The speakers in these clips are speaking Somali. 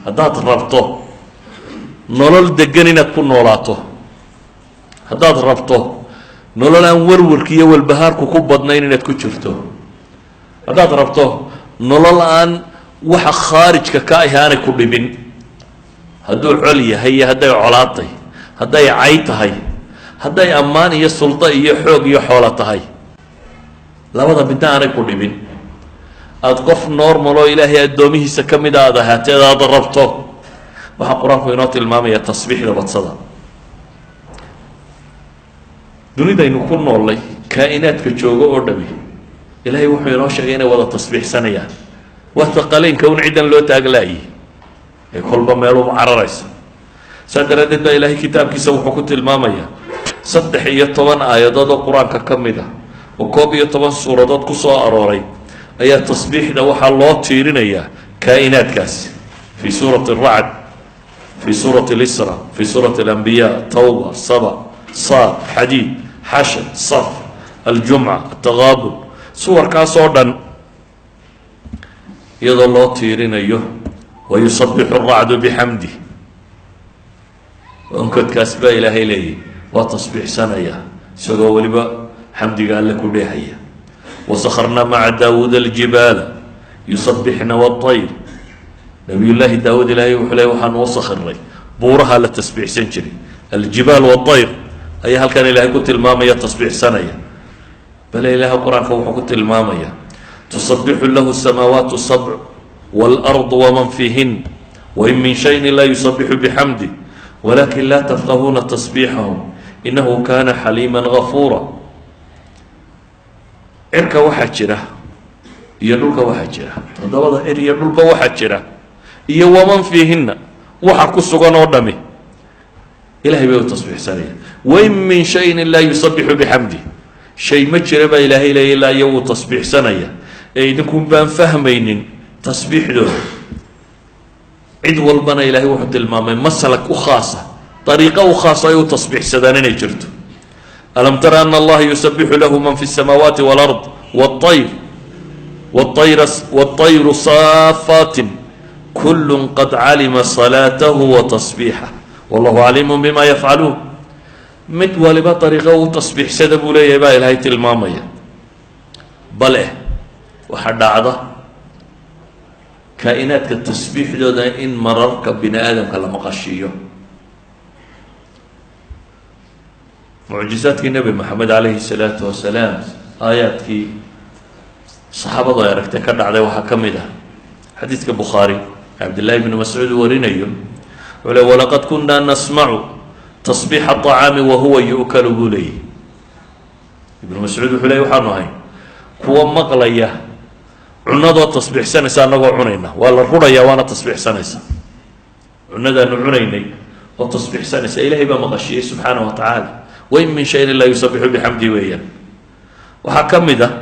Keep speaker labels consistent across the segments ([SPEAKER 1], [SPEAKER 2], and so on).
[SPEAKER 1] haddaad rabto nolol degan inaad ku noolaato, haddaad rabto nolol aan warwarka iyo walbahaarku ku badnayn inaad ku jirto, haddaad rabto nolol aan waxa khaarijka ka ahi aanay ku dhibin, hadduu col yahay iyo hadday colaatay, hadday cay tahay, hadday ammaan iyo suldo iyo xoog iyo xoolo tahay, labada midna aanay ku dhibin, aada qof normal oo ilaahay addoomihiisa ka mid a aad ahaateed aada rabto, waxaa qur-aanku inoo tilmaamaya tasbiixda badsada. dunidaynu ku noollay kaa'inaadka joogo oo dhami ilaahay wuxuu inoo sheegay inay wada tasbiixsanayaan. waata qaliinka un ciddan loo taaglaayay ee kolba meeluba cararaysa. saa daraaddeed baa ilaahay kitaabkiisa wuxuu ku tilmaamayaa 13 aayadood oo qur-aanka ka mid ah oo 11 suuradood ku soo arooray ayaa tasbiixda waxaa loo tiirinayaa kaa'inaadkaasi. fii suurati aracd, fii suurati alisra, fii suurati alambiyaa, tawba, saba, saad, xadiid, xashar, saf, aljumca, ataqaabun, suwarkaas oo dhan iyadoo loo tiirinayo wayusabixu aracdu bixamdih. onkodkaas baa ilaahay leeyahy waa tasbiixsanaya isagoo weliba xamdiga alle ku dheehaya. wasakharna maca daawuuda aljibaala yusabixna waطayr. nabiyullaahi daawuud ilaahay wuxuu leey waxaan u sakhiray buuraha la tasbiixsan jiray. aljibaal waطayr ayaa halkan ilaahay ku tilmaamaya tasbiixsanaya. bale ilaahay qur-aanka wuxuu ku tilmaamaya tusabixu lahu samaawaatu sabc waalardu waman fiihin wain min shayin laa yusabixu bixamdih walakin laa tafqahuuna tasbiixahum inahu kana xaliima gafuura. cirka waxaa jira iyo dhulka waxaa jira, 7 cir iyo dhulba waxaa jira, iyo waman fiihinna waxa ku sugan oo dhami ilahay bay u tasbiixsanaya. wain min shayin laa yusabixu bixamdih, shay ma jira baa ilaahay leeya ilaa iyo wuu tasbiixsanaya ee idinkun baan fahmaynin tasbiixdooda. cid walbana ilaahay wuxuu tilmaamay masalak u khaasa, ariiqo u khaasa ay u tasbiixsadaan inay jirto. alam tara ana allaha yusabixu lahu man fi الsamaawaati wاlard wاطayru saafaatin kulu qad calima salaatahu watasbiixah wallahu caliimu bima yafcaluun. mid waliba ariiqo u tasbiixsada buu leeyahay baa ilaahay tilmaamaya. bale waxaa dhacda kaa'inaadka tasbiixdooda in mararka bini aadamka la maqashiiyo. mucjizaadkii nebi maxamed calayhi salaatu wasalaam aayaadkii saxaabadu ay aragtay ka dhacday waxaa ka mid ah xadiidka bukhaari cabdillaahi bni mascuud warinayo wuxuu le walaqad kunaa nasmacu tasbiixa aطacaami wahuwa yu'kalu buu leeyay. ibnu mascuud wuxuu leey waxaanu ahay kuwa maqlaya cunadoo tasbiixsanaysa annagoo cunayna, waa la rudhayaa waana tasbiixsanaysa. cunadaanu cunaynay oo tasbiixsanaysa ilaahay baa maqashiyey subxaanaه wa tacaala. wain min shayin laa yusabixu bixamdi weeyaan. waxaa ka mid ah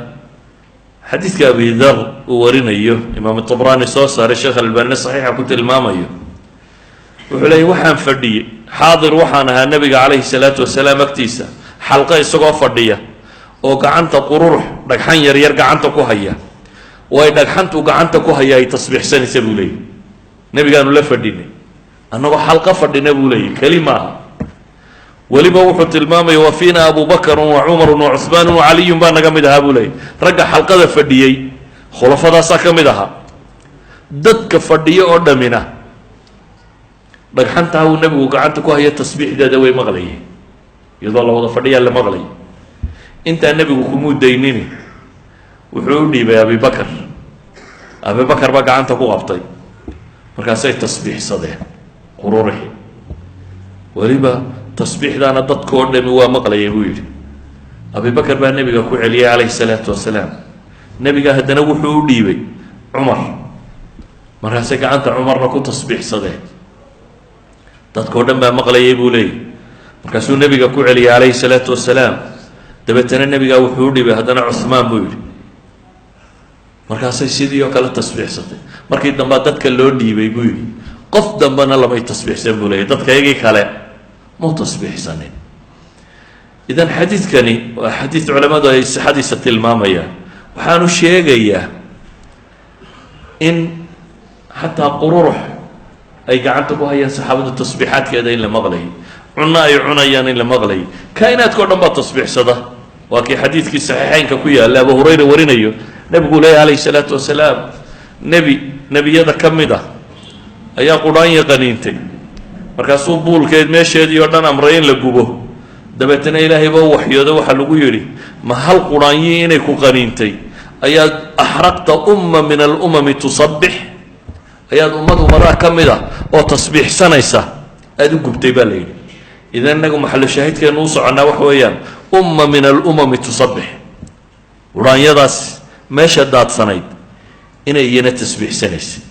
[SPEAKER 1] xadiidka abi dar uu warinayo imaam طabraani soo saaray, sheekh albaani saxiixa ku tilmaamayo. wuxuu leeyay waxaan fadhiyey xaadir waxaan ahaa nebiga calayhi salaatu wasalaam agtiisa xalqa isagoo fadhiya oo gacanta qururux dhagxan yaryar gacanta ku haya, oo ay dhagxantu gacanta ku haya ay tasbiixsanaysa buu leeyay. nebigaanu la fadhinay annagoo xalqa fadhina buu leeyay, keli maaha. weliba wuxuu tilmaamaya wa fiina abu bakrun wa cumarun wa cuhmaanun wa caliyun baa naga mid ahaa buu leeyay. ragga xalqada fadhiyey khulafadaasaa ka mid ahaa. dadka fadhiyo oo dhammina dhagxantaa uu nebigu gacanta ku haya tasbiixdeeda way maqlayeen, iyadoo la wada fadhiyaa la maqlay. intaa nebigu kumuu daynini wuxuu u dhiibay abibakar. abibakar baa gacanta ku qabtay, markaasay tasbiixsadeen qururixi. weliba tasbiixdaana dadkoo dhami waa maqlayay buu yidhi. abibakar baa nebiga ku celiyay calayhi salaatu wasalaam. nebiga haddana wuxuu u dhiibay cumar, markaasay gacanta cumarna ku tasbiixsadeen. dadkao dhan baa maqlayay buu leeyay. markaasuu nebiga ku celiyay calayhi salaatu wasalaam. dabeetana nebigaa wuxuu u dhibay haddana cuhmaan buu yidhi. markaasay sidii oo kale tasbiixsatay. markii dambaa dadka loo dhiibay buu yidhi. qof dambena lamay tasbiixsan buu leeyay, dadka iyagii kale mau tasbiixsanin. idan xadiidkani waa xadiid culammadu ay sixadiisa tilmaamayaan. waxaanu sheegayaa in xataa qururux ay gacanta ku hayaan saxaabadu tasbiixaadkeeda in la maqlayay cunno ay cunayaan in la maqlayay kaa'inaadka o dhan baa tasbiixsada waa kii xadiidkii saxiixeynka ku yaalla abu hurayra warinayo nebigu leeyahy calayhi salaatu wasalaam nebiyada ka mid ah ayaa qudhaanya qaniintay markaasuu buulkeed meesheedii oo dhan amray in la gubo dabeetana ilaahay baa u waxyooda waxaa lagu yidhi ma hal qudhaanyii inay ku qaniintay ayaad axraqta umma min alumami tusabbix ayaad ummadaha ka mid ah oo tasbiixsanaysa aada u gubtay baa la yidhi idan innagu maxallo shaahidkeenu u soconnaa waxa weeyaan umma min alumami tusabbix qudhaanyadaas meesha daadsanayd inay iyana tasbiixsanaysay